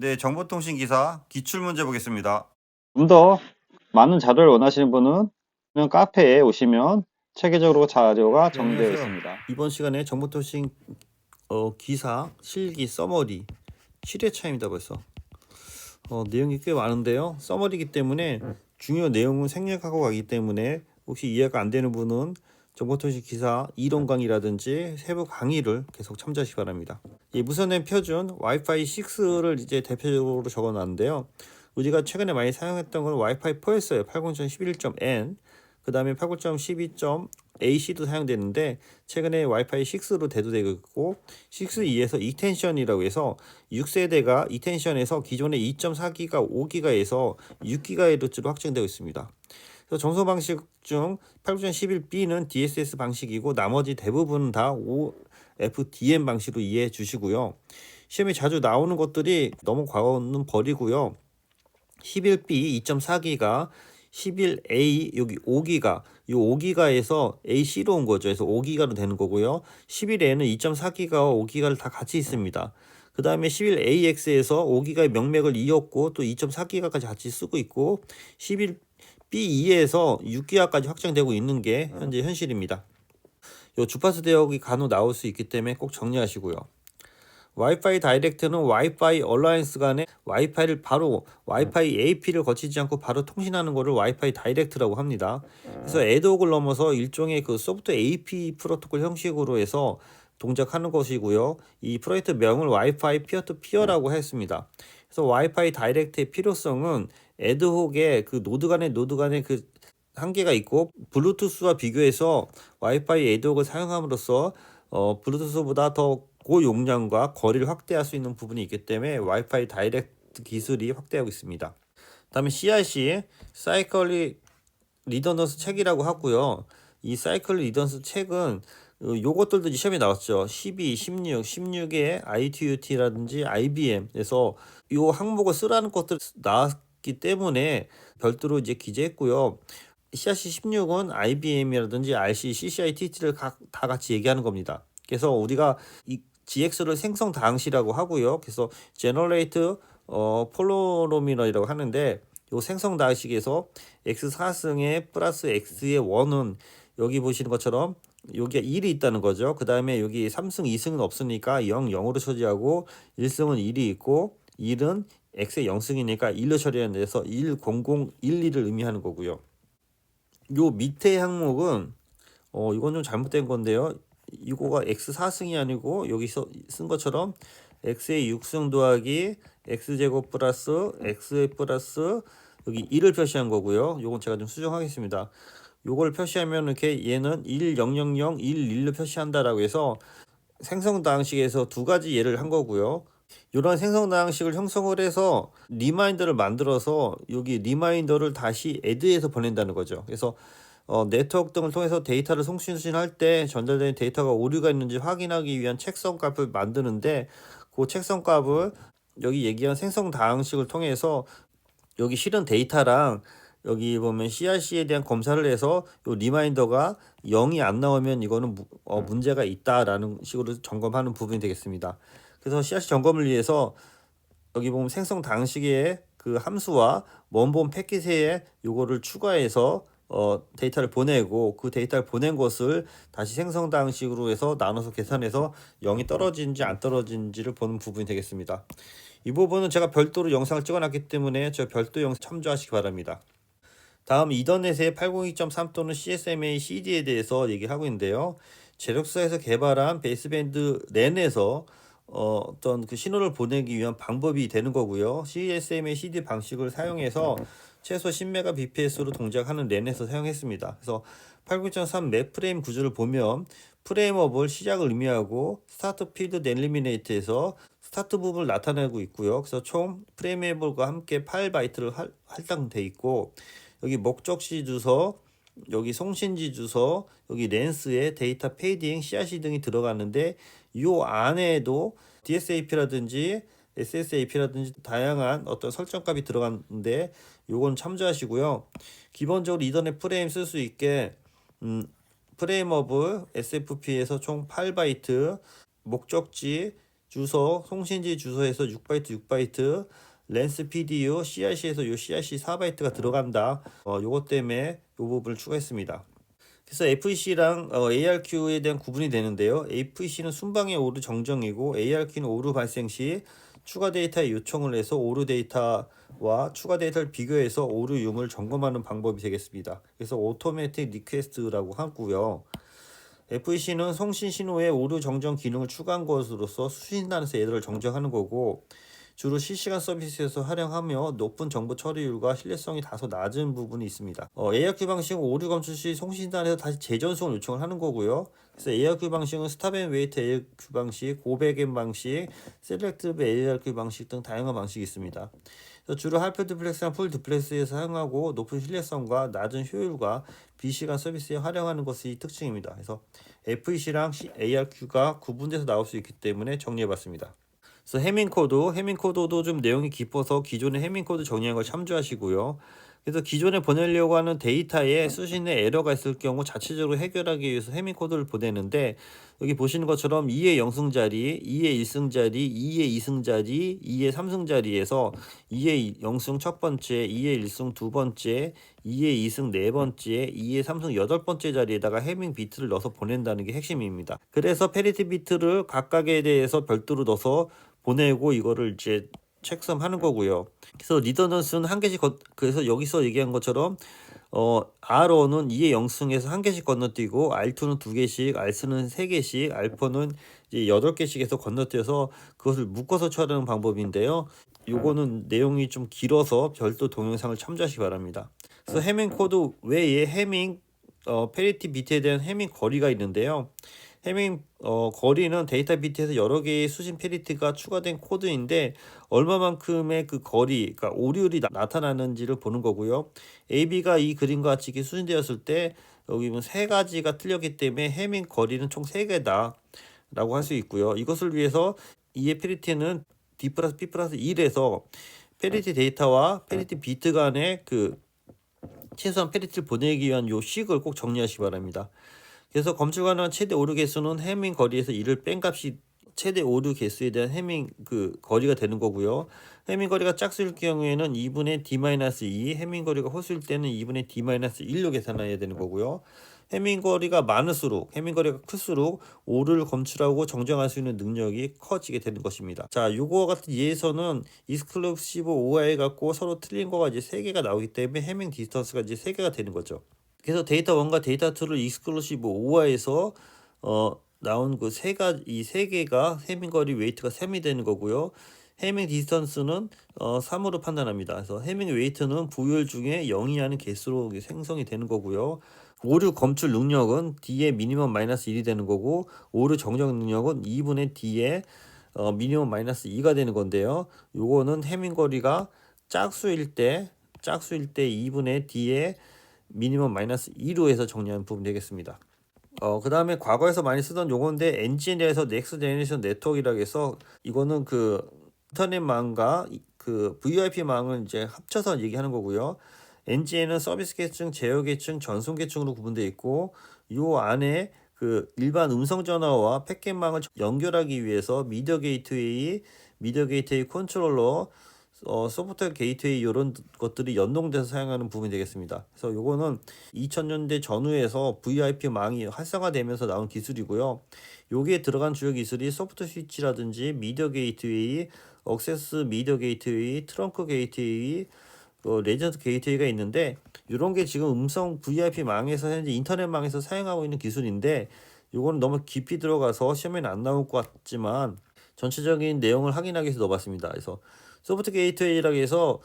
네, 정보통신 기사 기출문제 보겠습니다. 좀 더 많은 자료를 원하시는 분은 그냥 카페에 오시면 체계적으로 자료가 네, 정리되어 안녕하세요. 있습니다. 이번 시간에 정보통신 기사 실기 서머리 7회차입니다 벌써. 내용이 꽤 많은데요. 서머리이기 때문에 중요 내용은 생략하고 가기 때문에 혹시 이해가 안 되는 분은 정보통신 기사 이론 강의라든지 세부 강의를 계속 참조하시기 바랍니다. 무선의 표준 와이파이 6를 이제 대표적으로 적어놨는데요. 우리가 최근에 많이 사용했던 건 와이파이 4였어요. 80.11.n. 그 다음에 80.12.ac도 사용되는데 최근에 와이파이 6로 대두되고 있고 6E에서 이텐션이라고 해서 6세대가 이텐션에서 기존의 2.4기가 5기가에서 6기가헤르츠로 확정되고 있습니다. 그래서 정서 방식 중 89.11b는 DSS 방식이고 나머지 대부분 다 OFDM 방식으로 이해해 주시고요. 시험에 자주 나오는 것들이 너무 과거는 버리고요. 11B 2.4기가 11A 여기 5기가 이 5기가에서 AC로 온 거죠. 그래서 5기가로 되는 거고요. 11A는 2.4기가와 5기가를 다 같이 있습니다. 그 다음에 11AX에서 5기가의 명맥을 이었고 또 2.4기가까지 같이 쓰고 있고 11B2에서 6기가까지 확장되고 있는 게 현재 현실입니다. 요 주파수 대역이 간혹 나올 수 있기 때문에 꼭 정리하시고요. 와이파이 다이렉트는 와이파이 얼라이언스 간에 와이파이를 바로 와이파이 AP를 거치지 않고 바로 통신하는 것을 와이파이 다이렉트라고 합니다. 그래서 애드옥을 넘어서 일종의 그 소프트 AP 프로토콜 형식으로 해서 동작하는 것이고요. 이 프로젝트 명을 와이파이 피어투피어라고 했습니다. 그래서 와이파이 다이렉트의 필요성은 애드옥의 그 노드 간의 그 한계가 있고 블루투스와 비교해서 와이파이 애드옥을 사용함으로써 블루투스보다 더 고용량과 거리를 확대할 수 있는 부분이 있기 때문에 와이파이 다이렉트 기술이 확대하고 있습니다. 다음에 CRC 사이클 리더넌스 책이라고 하고요. 이 사이클 리더넌스 책은 요것들도 시험에 나왔죠. 12, 16, 16의 ITUT라든지 IBM에서 요 항목을 쓰라는 것들 나왔기 때문에 별도로 이제 기재했고요. CRC 16은 IBM이라든지 RC, CCITT를 다 같이 얘기하는 겁니다. 그래서 우리가 이 GX를 생성 당시라고 하고요. 그래서 Generate 폴로노미널이라고 하는데 요 생성 당식에서 X4승에 플러스 X의 1은 여기 보시는 것처럼 여기가 1이 있다는 거죠. 그 다음에 여기 3승, 2승은 없으니까 0, 0으로 처리하고 1승은 1이 있고 1은 X의 0승이니까 1로 처리하는 데서 1, 0, 0, 1, 2를 의미하는 거고요. 요 밑에 항목은 이건 좀 잘못된 건데요. 이거가 x4승이 아니고 여기서 쓴 것처럼 x의 6승 더하기 x제곱 플러스 x의 플러스 여기 1을 표시한 거고요. 요건 제가 좀 수정하겠습니다. 요걸 표시하면 이렇게 얘는 1, 0, 0, 0, 1, 1로 표시한다라고 해서 생성당식에서 두 가지 예를 한 거고요. 이런 생성당식을 형성을 해서 리마인더를 만들어서 여기 리마인더를 다시 애드해서 보낸다는 거죠. 그래서 네트워크 등을 통해서 데이터를 송신할 때 전달되는 데이터가 오류가 있는지 확인하기 위한 책성 값을 만드는데 그 책성 값을 여기 얘기한 생성 방식을 통해서 여기 실은 데이터랑 여기 보면 CRC에 대한 검사를 해서 요 리마인더가 0이 안 나오면 이거는 문제가 있다라는 식으로 점검하는 부분이 되겠습니다. 그래서 CRC 점검을 위해서 여기 보면 생성 당식의 그 함수와 원본 패킷에 요거를 추가해서 데이터를 보내고 그 데이터를 보낸 것을 다시 생성 방식으로 해서 나눠서 계산해서 0이 떨어지는지 안 떨어지는지를 보는 부분이 되겠습니다. 이 부분은 제가 별도로 영상을 찍어놨기 때문에 저 별도 영상 참조하시기 바랍니다. 다음 이더넷의 802.3 또는 CSMA CD에 대해서 얘기하고 있는데요. 제력사에서 개발한 베이스밴드 랜에서 어떤 그 신호를 보내기 위한 방법이 되는 거고요. CSMA CD 방식을 사용해서 최소 10Mbps로 동작하는 랜에서 사용했습니다. 그래서 802.3 맵 프레임 구조를 보면 프레임업을 시작을 의미하고 스타트 필드 델리미네이트에서 스타트 부분을 나타내고 있고요. 그래서 총 프레임업과 함께 8바이트를 할당돼 있고 여기 목적지 주소, 여기 송신지 주소, 여기 랜스에 데이터 페이딩, CRC 등이 들어가는데 이 안에도 DSAP라든지 SSAP라든지 다양한 어떤 설정값이 들어갔는데 요건 참조하시고요. 기본적으로 이더넷 프레임 쓸 수 있게 프레임업을 SFP에서 총 8바이트, 목적지, 주소, 송신지 주소에서 6바이트 6바이트, 랜스 PDU, CRC에서 요 CRC 4바이트가 들어간다. 요것 때문에 요 부분을 추가했습니다. 그래서 FEC랑 ARQ에 대한 구분이 되는데요. FEC는 순방의 오류 정정이고 ARQ는 오류 발생 시 추가 데이터에 요청을 해서 오류 데이터와 추가 데이터를 비교해서 오류 유무를 점검하는 방법이 되겠습니다. 그래서 오토매틱 리퀘스트라고 하고요. FEC는 송신 신호에 오류 정정 기능을 추가한 것으로서 수신단에서 얘들을 정정하는 거고, 주로 실시간 서비스에서 활용하며 높은 정보 처리율과 신뢰성이 다소 낮은 부분이 있습니다. ARQ 방식은 오류 검출 시 송신단에서 다시 재전송을 요청을 하는 거고요. 그래서 ARQ 방식은 스탑 앤 웨이트 ARQ 방식, 고백앤 방식, 셀렉티브 ARQ 방식 등 다양한 방식이 있습니다. 그래서 주로 하이퍼 듀플렉스랑 풀 듀플렉스에서 사용하고 높은 신뢰성과 낮은 효율과 비시간 서비스에 활용하는 것이 특징입니다. 그래서 FEC랑 ARQ가 구분돼서 나올 수 있기 때문에 정리해봤습니다. 그래서 해밍코드도 좀 내용이 깊어서 기존의 해밍코드 정리한 걸 참조하시고요. 그래서 기존에 보내려고 하는 데이터에 수신에 에러가 있을 경우 자체적으로 해결하기 위해서 해밍코드를 보내는데, 여기 보시는 것처럼 2의 0승자리, 2의 1승자리, 2의 2승자리, 2의 3승자리에서 2의 0승 첫 번째, 2의 1승 두 번째, 2의 2승 네 번째, 2의 3승 여덟 번째 자리에다가 해밍 비트를 넣어서 보낸다는 게 핵심입니다. 그래서 페리티 비트를 각각에 대해서 별도로 넣어서 보내고 이거를 이제 체크섬하는 거고요. 그래서 리더넌스는 한 개씩 그래서 여기서 얘기한 것처럼 R1은 2의 0승에서 한 개씩 건너뛰고 R2는 두 개씩, R는 세 개씩, R4는 이제 8개씩 해서 건너뛰어서 그것을 묶어서 처리하는 방법인데요. 요거는 내용이 좀 길어서 별도 동영상을 참조하시기 바랍니다. 그래서 해밍 코드 외에 해밍 페리티 비트에 대한 해밍 거리가 있는데요. 해밍 거리는 데이터 비트에서 여러 개의 수신 페리티가 추가된 코드인데 얼마만큼의 그 거리, 그러니까 오류율이 나타나는지를 보는 거고요. AB가 이 그림과 같이 이렇게 수신되었을 때 여기 보면 세 가지가 틀렸기 때문에 해밍 거리는 총 3개다 라고 할 수 있고요. 이것을 위해서 이의 페리티는 D 플러스 B 플러스 1에서 페리티 데이터와 페리티 비트 간의 그 최소한 페리티를 보내기 위한 요 식을 꼭 정리하시기 바랍니다. 그래서 검출 가능한 최대 오류 개수는 해밍 거리에서 1을 뺀 값이 최대 오류 개수에 대한 해밍 그 거리가 되는 거고요. 해밍 거리가 짝수일 경우에는 2분의 D-2, 해밍 거리가 호수일 때는 2분의 D-1로 계산해야 되는 거고요. 해밍 거리가 많을수록, 해밍 거리가 클수록 오류를 검출하고 정정할 수 있는 능력이 커지게 되는 것입니다. 자, 요거 같은 예에서는 익스클루시브 OI 갖고 서로 틀린 거가 이제 3개가 나오기 때문에 해밍 디스턴스가 이제 3개가 되는 거죠. 그래서 데이터 1과 데이터 2를 익스클루시브 OI에서 나온 그 이 세 개가 해밍 거리 웨이트가 3이 되는 거고요. 해밍 디스턴스는 3으로 판단합니다. 그래서 해밍 웨이트는 부열 중에 0이 하는 개수로 생성이 되는 거고요. 오류 검출 능력은 D의 미니멈 마이너스 1이 되는 거고, 오류 정정 능력은 2분의 D의 미니멈 마이너스 2가 되는 건데요. 요거는 해밍 거리가 짝수일 때 2분의 D의 미니멈 마이너스 2로 해서 정리하는 부분 되겠습니다. 그 다음에 과거에서 많이 쓰던 용어인데 엔지니어에서 넥스트 제너레이션 네트워크라고 해서 이거는 그 인터넷망과 그 VoIP망을 이제 합쳐서 얘기하는 거고요. NGN은 서비스 계층, 제어 계층, 전송 계층으로 구분되어 있고, 요 안에 그 일반 음성 전화와 패킷망을 연결하기 위해서 미디어 게이트웨이 컨트롤러, 소프트웨어 게이트웨이 이런 것들이 연동돼서 사용하는 부분이 되겠습니다. 그래서 요거는 2000년대 전후에서 VoIP망이 활성화되면서 나온 기술이고요. 여기에 들어간 주요 기술이 소프트 스위치라든지 미디어 게이트웨이, 억세스 미디어 게이트웨이, 트렁크 게이트웨이, 레전드 게이트웨이가 있는데, 이런 게 지금 음성 VoIP망에서 현재 인터넷망에서 사용하고 있는 기술인데, 요거는 너무 깊이 들어가서 시험에는 안 나올 것 같지만 전체적인 내용을 확인하기 위해서 넣어봤습니다. 그래서 소프트 게이트웨이라고 해서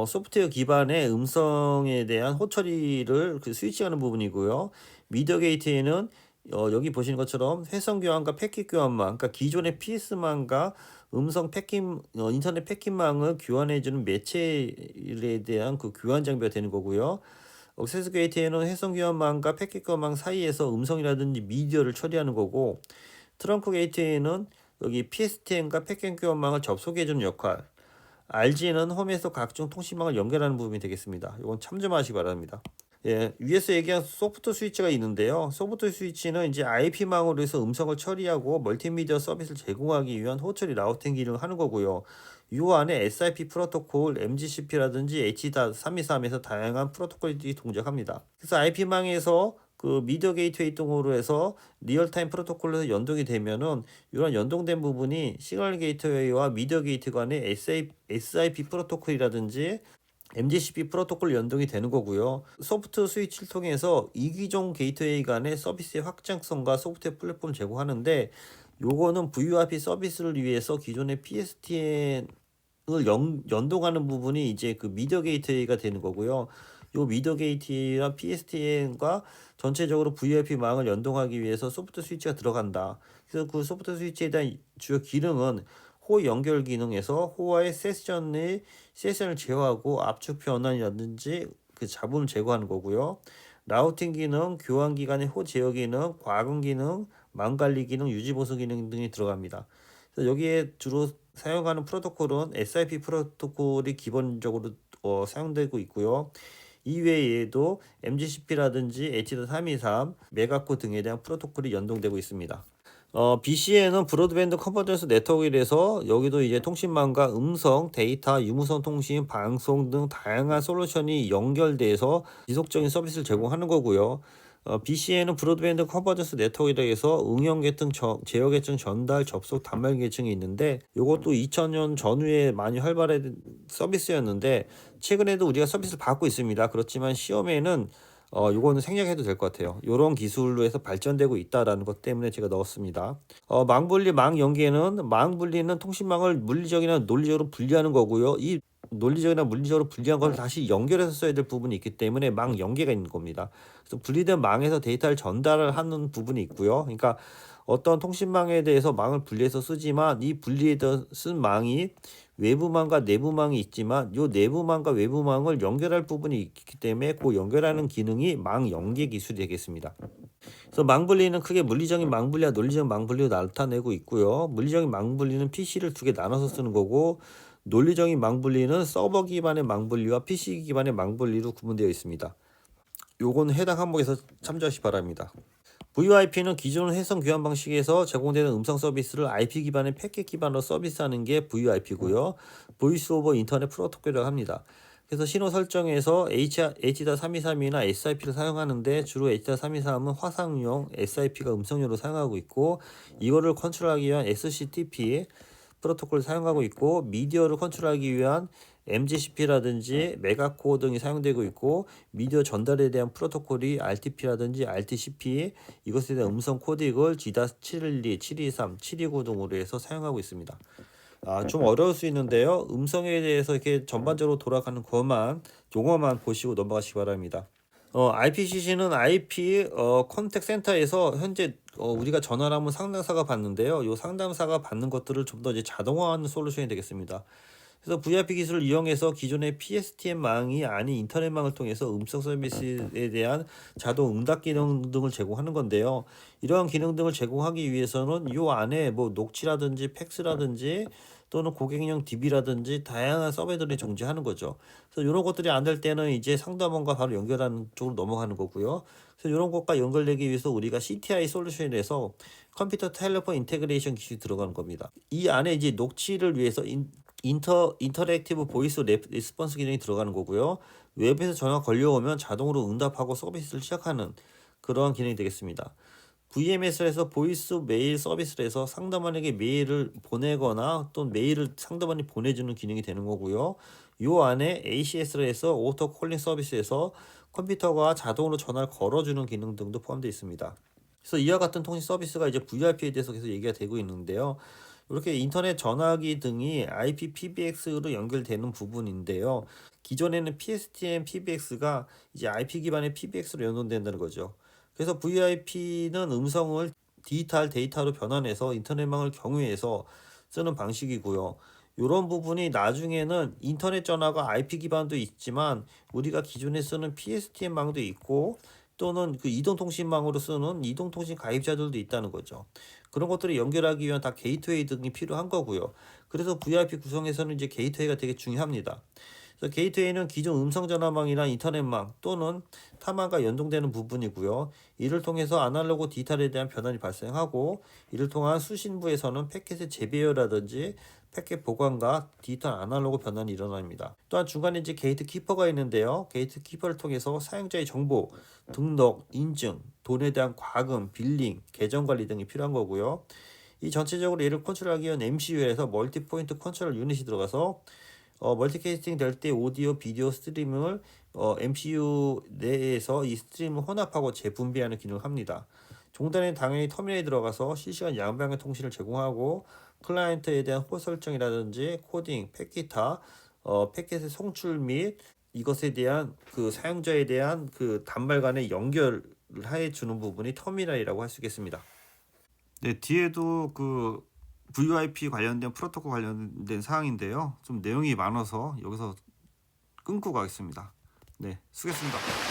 소프트웨어 기반의 음성에 대한 호처리를 그 스위칭하는 부분이고요. 미디어 게이트웨이는 여기 보시는 것처럼 회선 교환과 패킷 교환망, 그러니까 기존의 PS망과 음성 패킷 인터넷 패킷망을 교환해주는 매체에 대한 그 교환 장비가 되는 거고요. 억세스 게이트웨이는 회선 교환망과 패킷 교환망 사이에서 음성이라든지 미디어를 처리하는 거고, 트렁크 게이트웨이는 여기 PSTN과 패킷 교환망을 접속해주는 역할, RG는 홈에서 각종 통신망을 연결하는 부분이 되겠습니다. 이건 참조하시기 바랍니다. 예, 위에서 얘기한 소프트 스위치가 있는데요. 소프트 스위치는 이제 IP망으로 해서 음성을 처리하고 멀티미디어 서비스를 제공하기 위한 호출이 라우팅 기능을 하는 거고요. 이 안에 SIP 프로토콜, MGCP라든지 H.323에서 다양한 프로토콜이 동작합니다. 그래서 IP망에서 그 미디어 게이트웨이 등으로 해서 리얼타임 프로토콜에서 연동이 되면은 이런 연동된 부분이 시그널 게이트웨이와 미디어 게이트 간의 SIP 프로토콜이라든지 MGCP 프로토콜 연동이 되는 거고요. 소프트 스위치를 통해서 이기종 게이트웨이 간의 서비스의 확장성과 소프트웨어 플랫폼을 제공하는데 요거는 VoIP 서비스를 위해서 기존의 PSTN을 연동하는 부분이 이제 그 미디어 게이트웨이가 되는 거고요. 요 미디어 게이트웨이랑 PSTN과 전체적으로 VoIP망을 연동하기 위해서 소프트 스위치가 들어간다. 그래서 그 소프트 스위치에 대한 주요 기능은 호 연결 기능에서 호와의 세션을 제어하고 압축 변환이라든지 그 잡음을 제거하는 거고요. 라우팅 기능, 교환 기간의 호 제어 기능, 과금 기능, 망 관리 기능, 유지 보수 기능 등이 들어갑니다. 그래서 여기에 주로 사용하는 프로토콜은 SIP 프로토콜이 기본적으로 사용되고 있고요. 이외에도 MGCP라든지 H.323, 메가코 등에 대한 프로토콜이 연동되고 있습니다. BCN은 브로드밴드 컨버전스 네트워크에서 여기도 이제 통신망과 음성, 데이터, 유무선 통신, 방송 등 다양한 솔루션이 연결돼서 지속적인 서비스를 제공하는 거고요. BCN은 브로드밴드 컨버전스 네트워크에 대해서 응용 계층, 제어 계층, 전달, 접속, 단말 계층이 있는데 이것도 2000년 전후에 많이 활발한 서비스였는데 최근에도 우리가 서비스를 받고 있습니다. 그렇지만 시험에는 요거는 생략해도 될 것 같아요. 요런 기술로 해서 발전되고 있다라는 것 때문에 제가 넣었습니다. 망분리, 망연계는 망분리는 통신망을 물리적이나 논리적으로 분리하는 거고요. 이 논리적이나 물리적으로 분리한 걸 다시 연결해서 써야 될 부분이 있기 때문에 망연계가 있는 겁니다. 그래서 분리된 망에서 데이터를 전달을 하는 부분이 있고요. 그러니까 어떤 통신망에 대해서 망을 분리해서 쓰지만 이 분리해서 쓴 망이 외부망과 내부망이 있지만 이 내부망과 외부망을 연결할 부분이 있기 때문에 그 연결하는 기능이 망 연계 기술이 되겠습니다. 그래서 망분리는 크게 물리적인 망분리와 논리적인 망분리로 나타내고 있고요. 물리적인 망분리는 PC를 두 개 나눠서 쓰는 거고 논리적인 망분리는 서버 기반의 망분리와 PC 기반의 망분리로 구분되어 있습니다. 요건 해당 항목에서 참조하시기 바랍니다. VoIP는 기존 회선 교환 방식에서 제공되는 음성 서비스를 IP 기반의 패킷 기반으로 서비스하는 게 VoIP고요. 보이스 오버 인터넷 프로토콜이라고 합니다. 그래서 신호 설정에서 H.323이나 SIP를 사용하는데 주로 H.323은 화상용, SIP가 음성용으로 사용하고 있고 이거를 컨트롤하기 위한 SCTP 프로토콜을 사용하고 있고 미디어를 컨트롤하기 위한 MGCP라든지 메가코어 등이 사용되고 있고 미디어 전달에 대한 프로토콜이 RTP라든지 RTCP 이것에 대한 음성 코딩을 G.712, 723, 729 등으로 해서 사용하고 있습니다. 좀 어려울 수 있는데요. 음성에 대해서 이렇게 전반적으로 돌아가는 것만 용어만 보시고 넘어가시기 바랍니다. IPCC는 IP 컨택 센터에서 현재 우리가 전화를 하면 상담사가 받는데요. 이 상담사가 받는 것들을 좀 더 이제 자동화하는 솔루션이 되겠습니다. 그래서 VoIP 기술을 이용해서 기존의 PSTN망이 아닌 인터넷망을 통해서 음성 서비스에 대한 자동 응답 기능 등을 제공하는 건데요. 이러한 기능 등을 제공하기 위해서는 이 안에 뭐 녹취라든지 팩스라든지 또는 고객용 DB라든지 다양한 서버들이 존재하는 거죠. 그래서 이런 것들이 안 될 때는 이제 상담원과 바로 연결하는 쪽으로 넘어가는 거고요. 그래서 이런 것과 연결되기 위해서 우리가 CTI 솔루션에서 컴퓨터 텔레폰 인테그레이션 기술이 들어가는 겁니다. 이 안에 이제 녹취를 위해서 인터랙티브 보이스 리스폰스 기능이 들어가는 거고요. 웹에서 전화 걸려오면 자동으로 응답하고 서비스를 시작하는 그러한 기능이 되겠습니다. VMS에서 보이스 메일 서비스를 해서 상담원에게 메일을 보내거나 또 메일을 상담원이 보내주는 기능이 되는 거고요. 이 안에 ACS를 해서 오토 콜링 서비스에서 컴퓨터가 자동으로 전화를 걸어주는 기능 등도 포함되어 있습니다. 그래서 이와 같은 통신 서비스가 이제 VoIP에 대해서 계속 얘기가 되고 있는데요. 이렇게 인터넷 전화기 등이 IPPBX로 연결되는 부분인데요. 기존에는 PSTN, PBX가 이제 IP 기반의 PBX로 연동된다는 거죠. 그래서 VoIP는 음성을 디지털 데이터로 변환해서 인터넷망을 경유해서 쓰는 방식이고요. 이런 부분이 나중에는 인터넷 전화가 IP 기반도 있지만 우리가 기존에 쓰는 PSTN망도 있고 또는 그 이동통신망으로 쓰는 이동통신 가입자들도 있다는 거죠. 그런 것들을 연결하기 위한 다 게이트웨이 등이 필요한 거고요. 그래서 VoIP 구성에서는 이제 게이트웨이가 되게 중요합니다. 그래서 게이트웨이는 기존 음성전화망이나 인터넷망 또는 타망과 연동되는 부분이고요. 이를 통해서 아날로그 디지털에 대한 변환이 발생하고, 이를 통한 수신부에서는 패킷의 재배열이라든지 패킷 보관과 디지털 아날로그 변환이 일어납니다. 또한 중간에 이제 게이트 키퍼가 있는데요. 게이트 키퍼를 통해서 사용자의 정보, 등록, 인증, 돈에 대한 과금, 빌링, 계정 관리 등이 필요한 거고요. 이 전체적으로 얘를 컨트롤하기 위한 MCU에서 멀티 포인트 컨트롤 유닛이 들어가서 멀티캐스팅 될 때 오디오, 비디오 스트리밍을 MCU 내에서 이 스트림을 혼합하고 재분배하는 기능을 합니다. 종단에 당연히 터미널이 들어가서 실시간 양방향 통신을 제공하고, 클라이언트에 대한 호스 설정이라든지 코딩, 패킷화, 패킷의 송출 및 이것에 대한 그 사용자에 대한 그 단말 간의 연결을 해 주는 부분이 터미널이라고 할 수 있겠습니다. 네, 뒤에도 그 VoIP 관련된 프로토콜 관련된 사항인데요. 좀 내용이 많아서 여기서 끊고 가겠습니다. 네, 수고했습니다.